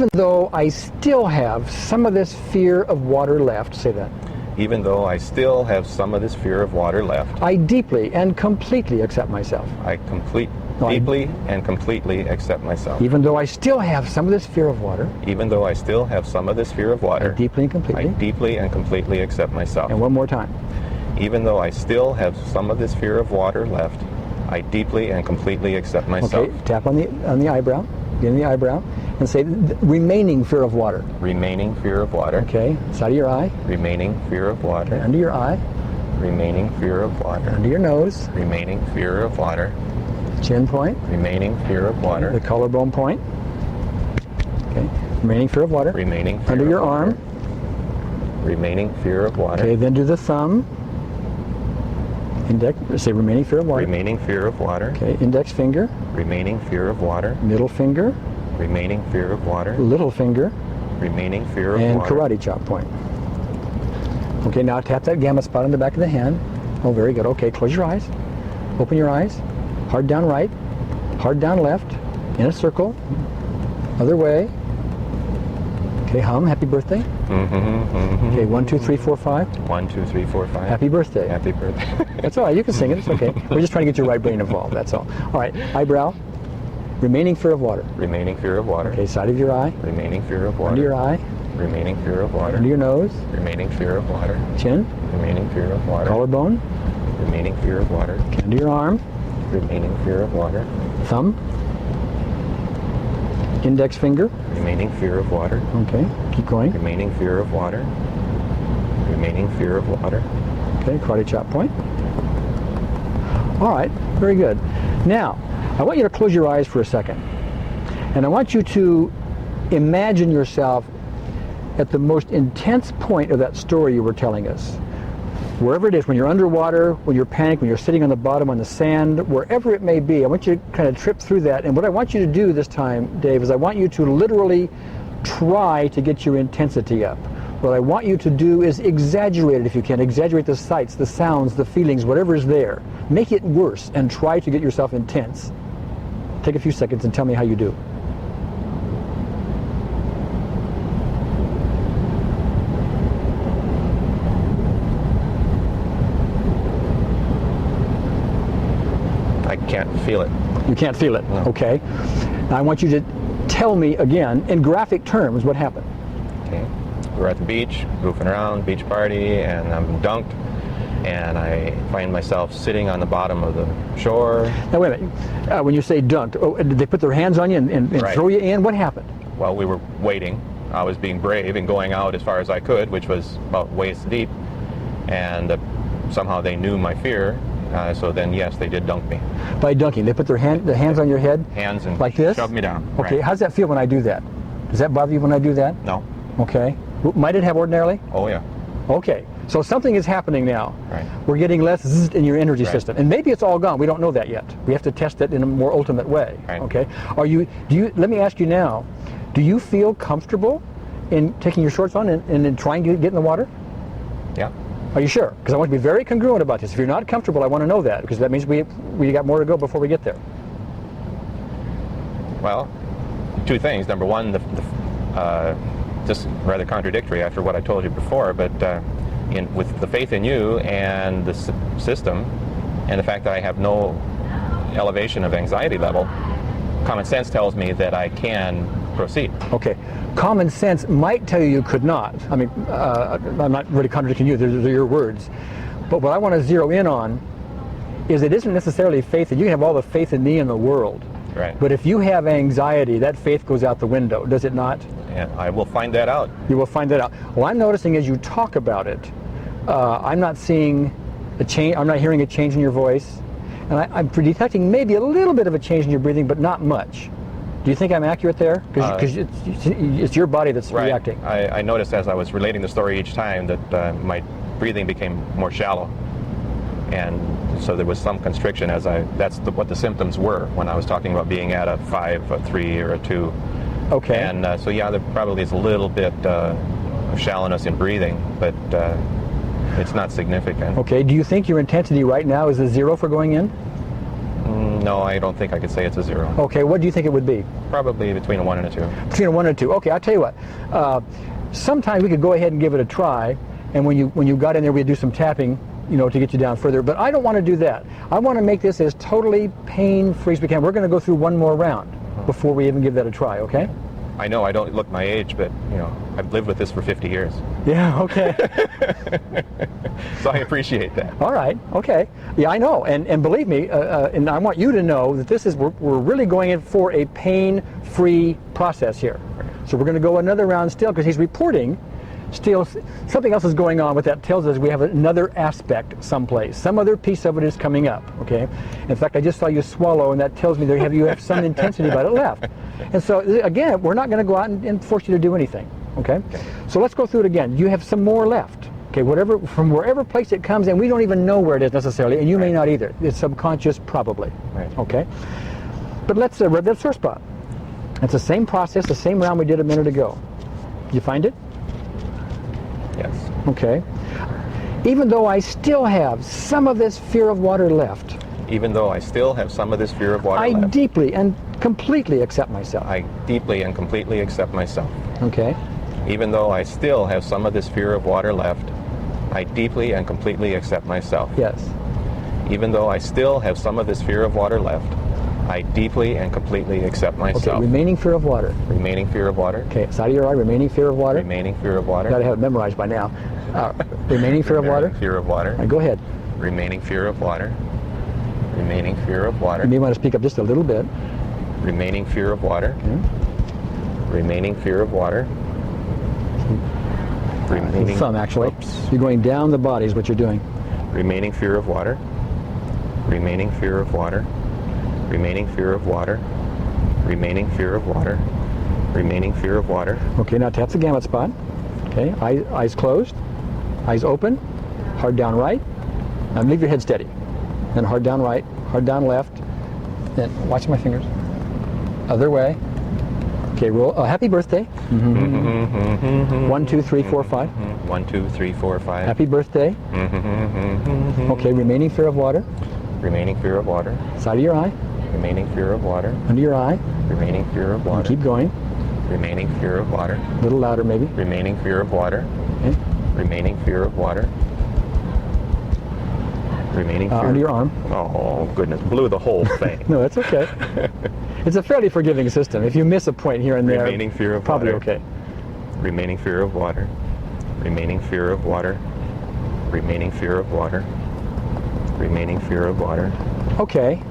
even though I still have some of this fear of water left, say that. Even though I still have some of this fear of water left, I deeply and completely accept myself. Deeply and completely accept myself. Even though I still have some of this fear of water. Even though I still have some of this fear of water. I deeply and completely. I deeply and completely accept myself. And one more time. Even though I still have some of this fear of water left, I deeply and completely accept myself. Okay, tap on the eyebrow, get in the eyebrow, and say remaining fear of water. Remaining fear of water. Okay, side of your eye. Remaining fear of water. Okay, under your eye. Remaining fear of water. Under your nose. Remaining fear of water. Chin point. Remaining fear of water. The collarbone point. Okay, remaining fear of water. Remaining fear under of your water. arm. Remaining fear of water. Okay, then do the thumb. Index, say remaining fear of water. Remaining fear of water. Okay, index finger. Remaining fear of water. Middle finger. Remaining fear of water. Little finger. Remaining fear of and water. karate chop point. Okay, now tap that gamma spot on the back of the hand. Oh, very good. Okay, close your eyes. Open your eyes. Hard down right. Hard down left. In a circle. Other way. Okay, hum. Happy birthday. Okay, 1, 2, 3, 4, 5. 1, 2, 3, 4, 5. Happy birthday. Happy birthday. That's all right. You can sing it. It's okay. We're just trying to get your right brain involved. That's all. All right. Eyebrow. Remaining fear of water. Remaining fear of water. Okay, side of your eye. Remaining fear of water. Under your eye. Remaining fear of water. Under your nose. Remaining fear of water. Chin. Remaining fear of water. Collarbone. Remaining fear of water. Okay, under your arm. Remaining fear of water. Thumb. Index finger. Remaining fear of water. Okay, keep going. Remaining fear of water. Remaining fear of water. Okay, karate chop point. All right, very good. Now, I want you to close your eyes for a second. And I want you to imagine yourself at the most intense point of that story you were telling us. Wherever it is, when you're underwater, when you're panicked, when you're sitting on the bottom on the sand, wherever it may be, I want you to kind of trip through that. And what I want you to do this time, Dave, is I want you to literally try to get your intensity up. What I want you to do is exaggerate it if you can. Exaggerate the sights, the sounds, the feelings, whatever is there. Make it worse and try to get yourself intense. Take a few seconds and tell me how you do. I can't feel it. You can't feel it, No. okay. Now I want you to tell me again, in graphic terms, what happened. Okay. We're at the beach, goofing around, beach party, and I'm dunked, and I find myself sitting on the bottom of the shore. Now wait a minute, when you say dunked, did they put their hands on you and Right. throw you in? What happened? While we were waiting, I was being brave and going out as far as I could, which was about waist deep, and somehow they knew my fear, so then yes, they did dunk me. By dunking, they put their hands on your head? Hands and like this? shoved me down. Okay, Right. how does that feel when I do that? Does that bother you when I do that? No. Okay. Might it have ordinarily? Oh yeah. Okay, so something is happening now. Right. We're getting less zzz in your energy Right. system, and maybe it's all gone. We don't know that yet. We have to test it in a more ultimate way. Right. Okay. Let me ask you now. Do you feel comfortable in taking your shorts on and trying to get in the water? Yeah. Are you sure? Because I want to be very congruent about this. If you're not comfortable, I want to know that, because that means we got more to go before we get there. Well, two things. Number one, just rather contradictory after what I told you before, but with the faith in you and the system, and the fact that I have no elevation of anxiety level, common sense tells me that I can proceed. Okay. Common sense might tell you could not. I mean, I'm not really contradicting you. They're your words. But what I want to zero in on is it isn't necessarily faith. That you can have all the faith in me in the world. Right. But if you have anxiety, that faith goes out the window, does it not? And I will find that out. You will find that out. Well, I'm noticing as you talk about it, I'm not seeing a change. I'm not hearing a change in your voice, and I'm detecting maybe a little bit of a change in your breathing, but not much. Do you think I'm accurate there? Because it's your body that's Right. reacting. I noticed as I was relating the story each time that my breathing became more shallow, and so there was some constriction that's what the symptoms were when I was talking about being at a 5, a 3, or a 2. Okay. And so yeah, there probably is a little bit of shallowness in breathing, but it's not significant. Okay. Do you think your intensity right now is a 0 for going in? No, I don't think I could say it's a 0. Okay, what do you think it would be? Probably between a 1 and a 2. Between a 1 and a 2. Okay, I'll tell you what. Sometimes we could go ahead and give it a try, and when you got in there, we'd do some tapping, to get you down further. But I don't want to do that. I want to make this as totally pain-free as we can. We're going to go through one more round before we even give that a try, okay? I know I don't look my age, but, I've lived with this for 50 years. Yeah, okay. So I appreciate that. All right, okay. Yeah, I know, and believe me, and I want you to know that we're really going in for a pain-free process here. So we're going to go another round still, because he's reporting still something else is going on. What that tells us, we have another aspect someplace. Some other piece of it is coming up, okay? In fact, I just saw you swallow, and that tells me that you have some intensity about it left. And so, again, we're not going to go out and force you to do anything, okay? So let's go through it again. You have some more left, okay? From wherever place it comes in, we don't even know where it is necessarily, and you may not either. It's subconscious, probably, okay? But let's rev that sore spot. It's the same process, the same round we did a minute ago. You find it? Yes. Okay. Even though I still have some of this fear of water left. Even though I still have some of this fear of water I left. deeply and completely accept myself. I deeply and completely accept myself. Okay. Even though I still have some of this fear of water left, I deeply and completely accept myself. Yes. Even though I still have some of this fear of water left, I deeply and completely accept myself. Okay, remaining fear of water. Remaining fear of water. Okay, side of your eye, remaining fear of water. Remaining fear of water. Got to have it memorized by now. Remaining fear of water. Fear of water. All right, go ahead. Remaining fear of water. Remaining fear of water. You may want to speak up just a little bit. Remaining fear of water. Okay. Remaining fear of water. Remaining. Thumb, actually. Oops. You're going down the body is what you're doing. Remaining fear of water. Remaining fear of water. Remaining fear of water. Remaining fear of water. Remaining fear of water. Okay, now tap the gamut spot. Okay, eyes closed, eyes open, hard down right. Now leave your head steady. Then hard down right, hard down left. Then watch my fingers. Other way. Okay, roll. Happy birthday. 1, 2, 3, 4, 5. 1, 2, 3, 4, 5. Happy birthday. Okay, remaining fear of water. Remaining fear of water. Side of your eye. Remaining fear of water. Under your eye. Remaining fear of water. And keep going. Remaining fear of water. A little louder, maybe. Remaining fear of water. Okay. Remaining fear of water. Remaining fear. Under your arm. Oh, goodness. Blew the whole thing. No, that's okay. It's a fairly forgiving system. If you miss a point here and there, Remaining fear of probably water. okay. Remaining fear of water. Remaining fear of water. Remaining fear of water. Remaining fear of water. Okay.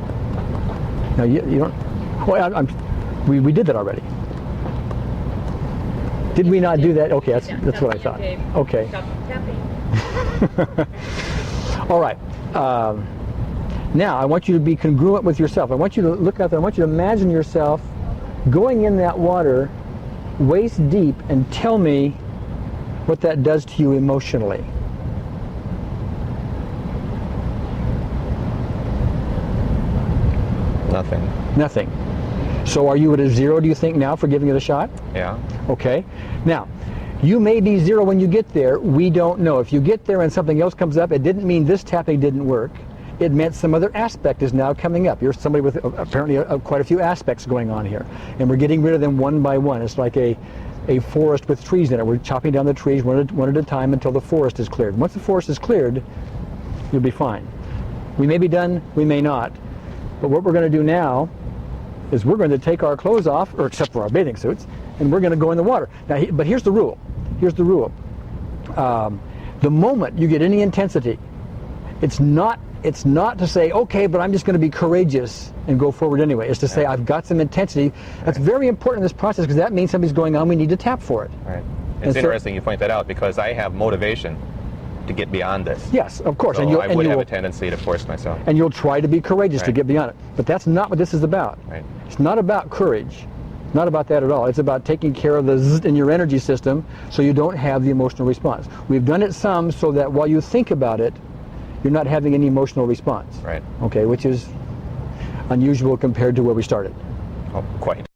Now you don't. Well, we did that already. Did we not do that? Okay, that's what I thought. Okay. All right. Now I want you to be congruent with yourself. I want you to look out there. I want you to imagine yourself going in that water waist deep and tell me what that does to you emotionally. Nothing. Nothing. So are you at a 0, do you think, now for giving it a shot? Yeah. Okay. Now, you may be 0 when you get there. We don't know. If you get there and something else comes up, it didn't mean this tapping didn't work. It meant some other aspect is now coming up. You're somebody with apparently quite a few aspects going on here. And we're getting rid of them one by one. It's like a forest with trees in it. We're chopping down the trees one at a time until the forest is cleared. Once the forest is cleared, you'll be fine. We may be done, we may not. But what we're going to do now is we're going to take our clothes off, or except for our bathing suits, and we're going to go in the water. Now, but here's the rule. Here's the rule. The moment you get any intensity, it's not to say, okay, but I'm just going to be courageous and go forward anyway. It's to say, I've got some intensity. That's very important in this process, because that means something's going on. We need to tap for it. Right. It's interesting you point that out, because I have motivation to get beyond this. Yes, of course. So and I would have a tendency to force myself. And you'll try to be courageous to Right. get beyond it. But that's not what this is about. Right. It's not about courage. Not about that at all. It's about taking care of the zzz in your energy system so you don't have the emotional response. We've done it some so that while you think about it, you're not having any emotional response. Right. Okay, which is unusual compared to where we started. Oh, quite.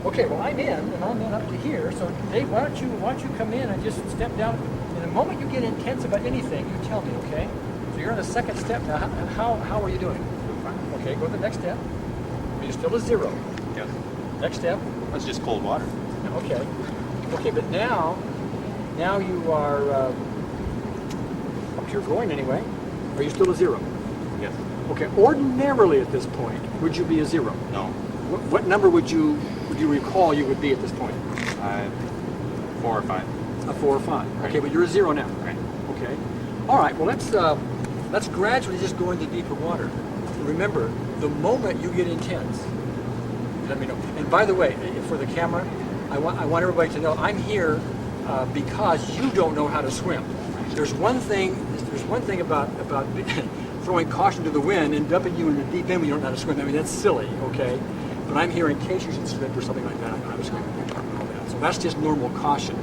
Okay, well I'm in, and I'm in up to here. So Dave, why don't you come in and just step down? And the moment you get intense about anything, you tell me, okay? So you're on the second step now. How are you doing? Okay, go to the next step. Are you still a 0? Yes. Next step. That's just cold water. Okay. Okay, but now you are up to your groin anyway. Are you still a 0? Yes. Okay. Ordinarily at this point, would you be a 0? No. What number would you recall you would be at this point? 4 or 5. A 4 or 5. Right. Okay, but you're a 0 now. Right. Okay. All right. Well, let's gradually just go into deeper water. Remember, the moment you get intense, let me know. And by the way, for the camera, I want everybody to know I'm here because you don't know how to swim. There's one thing about throwing caution to the wind and dumping you in the deep end when you don't know how to swim. I mean, that's silly, okay? But I'm here in case you should slip or something like that. I know how to swim. So that's just normal caution.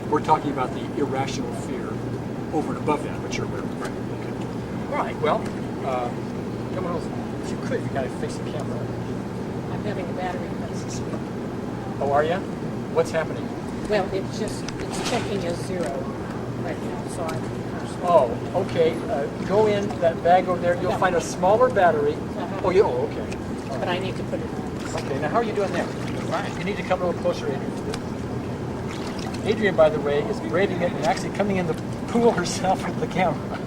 We're talking about the irrational fear over and above that, which you're aware of. Right. Okay. All right. Well, come on over. If you could, you got to face the camera. I'm having a battery crisis. Oh, are you? What's happening? Well, it's checking as 0 right now, so I'm. Oh, okay. Go in that bag over there. You'll find a smaller battery. Oh, okay. But I need to put it on. Okay, now how are you doing there? Fine. You need to come a little closer, Adrian. Adrian, by the way, is braving it and actually coming in the pool herself with the camera.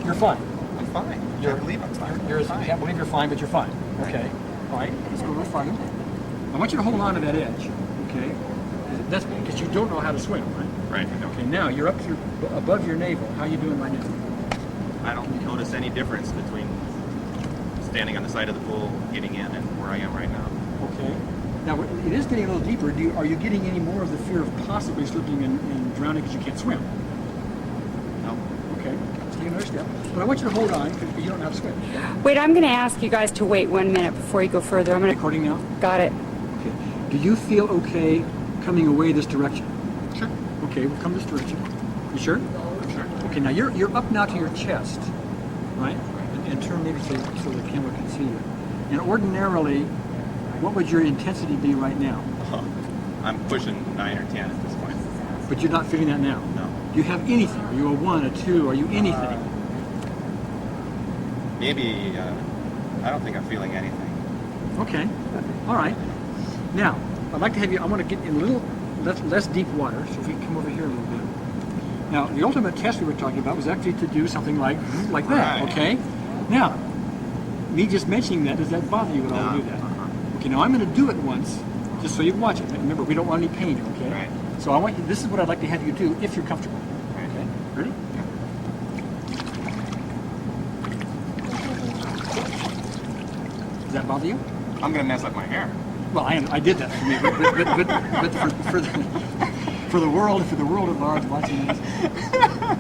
You're fine. I'm fine. I can't believe I'm fine. You can't believe you're fine, but you're fine. Okay. All right. Let's go a little farther. I want you to hold on to that edge. Okay. That's because you don't know how to swim, right? Right. Okay. Now you're up to above your navel. How are you doing right now? I don't notice any difference between standing on the side of the pool, getting in, and where I am right now. Okay. Now it is getting a little deeper. Are you getting any more of the fear of possibly slipping and drowning because you can't swim? No. Okay. Take another step. But I want you to hold on because you don't know how to swim. Wait, I'm going to ask you guys to wait 1 minute before you go further. I'm going to. Recording now. Got it. Okay. Do you feel okay coming away this direction? Sure. Okay, we'll come this direction. You sure? I'm sure. Okay, now you're up now to your chest, right? And turn maybe so the camera can see you. And ordinarily, what would your intensity be right now? I'm pushing 9 or 10 at this point. But you're not feeling that now? No. Do you have anything? Are you a 1, a 2? Are you anything? Maybe, I don't think I'm feeling anything. Okay. All right. Now, I'd like to have you, I want to get in a little less deep water, so if you come over here a little bit. Now, the ultimate test we were talking about was actually to do something like that, Right. okay? Now, me just mentioning that, does that bother you at all to No. do that? Okay, now I'm going to do it once, just so you can watch it. Remember, we don't want any pain, okay? Right. So I want you, this is what I'd like to have you do if you're comfortable. Right. Okay, ready? Does that bother you? I'm going to mess up my hair. Well, I did that for me, but for the world at large watching this,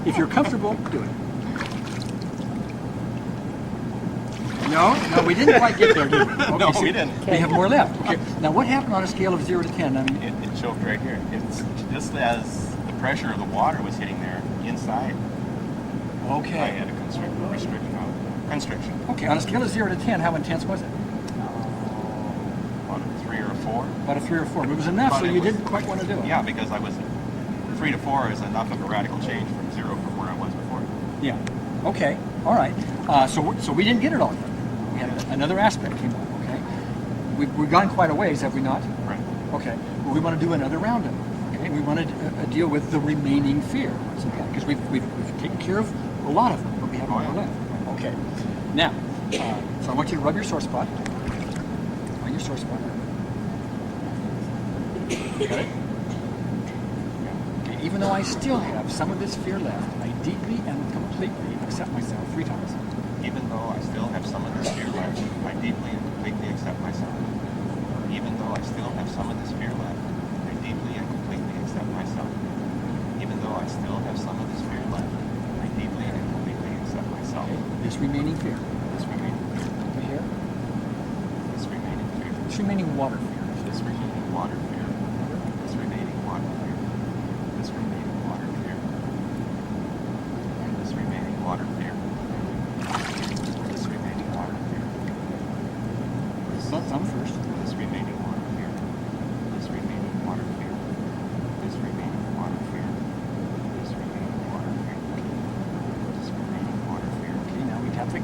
if you're comfortable, do it. No, we didn't quite get there, did we? Okay, No, so we didn't. We have more left. Okay. Now, what happened on a scale of 0 to 10? I mean, It choked right here. It's just as the pressure of the water was hitting there inside. I okay. had a constriction. Okay, on a scale of 0 to 10, how intense was it? About a 3 or a 4. About a 3 or 4. But it was enough, But so it you was- didn't quite want to do it. Yeah, because 3 to 4 is enough of a radical change from 0 from where I was before. Yeah. Okay. All right. So we didn't get it all yet. We had another aspect came up. Okay. We've gone quite a ways, have we not? Right. Okay. Well, we want to do another round of it. Okay. We want to deal with the remaining fear once again, because we've taken care of a lot of them, but we have more left. Okay. Now, so I want you to rub your sore spot. On your sore spot. Got it? Okay. Even though I still have some of this fear left, I deeply and completely accept myself 3 times. Even though I still have some of this fear left, I deeply and completely accept myself. Even though I still have some of this fear left, I deeply and completely accept myself. Even though I still have some of this fear left, I deeply and completely accept myself. Okay. This remaining fear. This remaining fear. Over here. This remaining fear. This remaining water fear. This remaining water fear. This remaining water fear. This remaining water fear. This remaining water fear. This remaining water fear. Thumb first.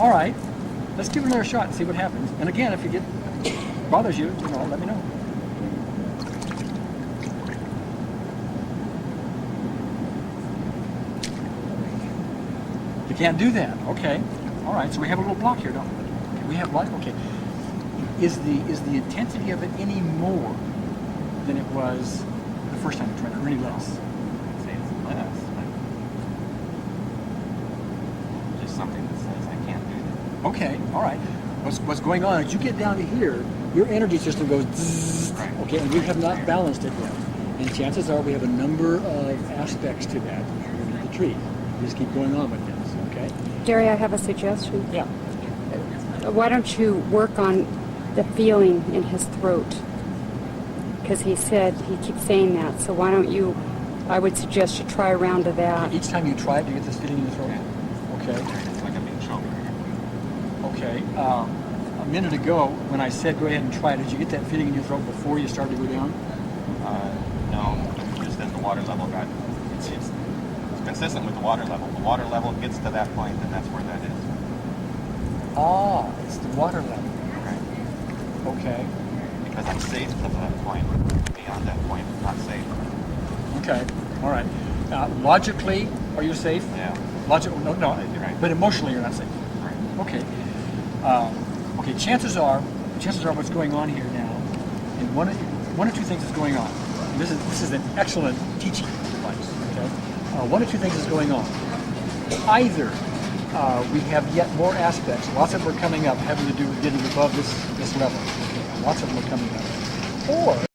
All right, let's give it another shot and see what happens. And again, if it bothers you, let me know. You can't do that. Okay. All right. So we have a little block here, don't we? Okay, we have block. Okay. Is the intensity of it any more than it was the first time you tried it, or any less? I'd say it's less, but just something that says I can't do that. Okay. All right. What's going on is you get down to here, your energy system goes zzz, Right. okay, and we have not balanced it yet. And chances are we have a number of aspects to that we're going to treat. We just keep going on with this, okay? Gary, I have a suggestion. Yeah. Why don't you work on the feeling in his throat? Because he keeps saying that. So why don't you, I would suggest you try a round of that. Each time you try it, you get this feeling in your throat? Okay. It's like I'm being choked. Okay. A minute ago, when I said go ahead and try it, did you get that feeling in your throat before you started to go down? No, just as the water level got, it's consistent with the water level. The water level gets to that point, and that's where that is. Ah, it's the water level. Right. Okay. Because I'm safe to that point. Beyond that point, it's not safe. Okay. All right. Logically, are you safe? Yeah. No. You're right. But emotionally, you're not safe. Right. Okay. Okay. Chances are what's going on here now, and one or two things is going on. And this is an excellent teaching device. Okay. One or two things is going on. Either we have yet more aspects, lots of them are coming up, having to do with getting above this level. Okay. Lots of them are coming up. Or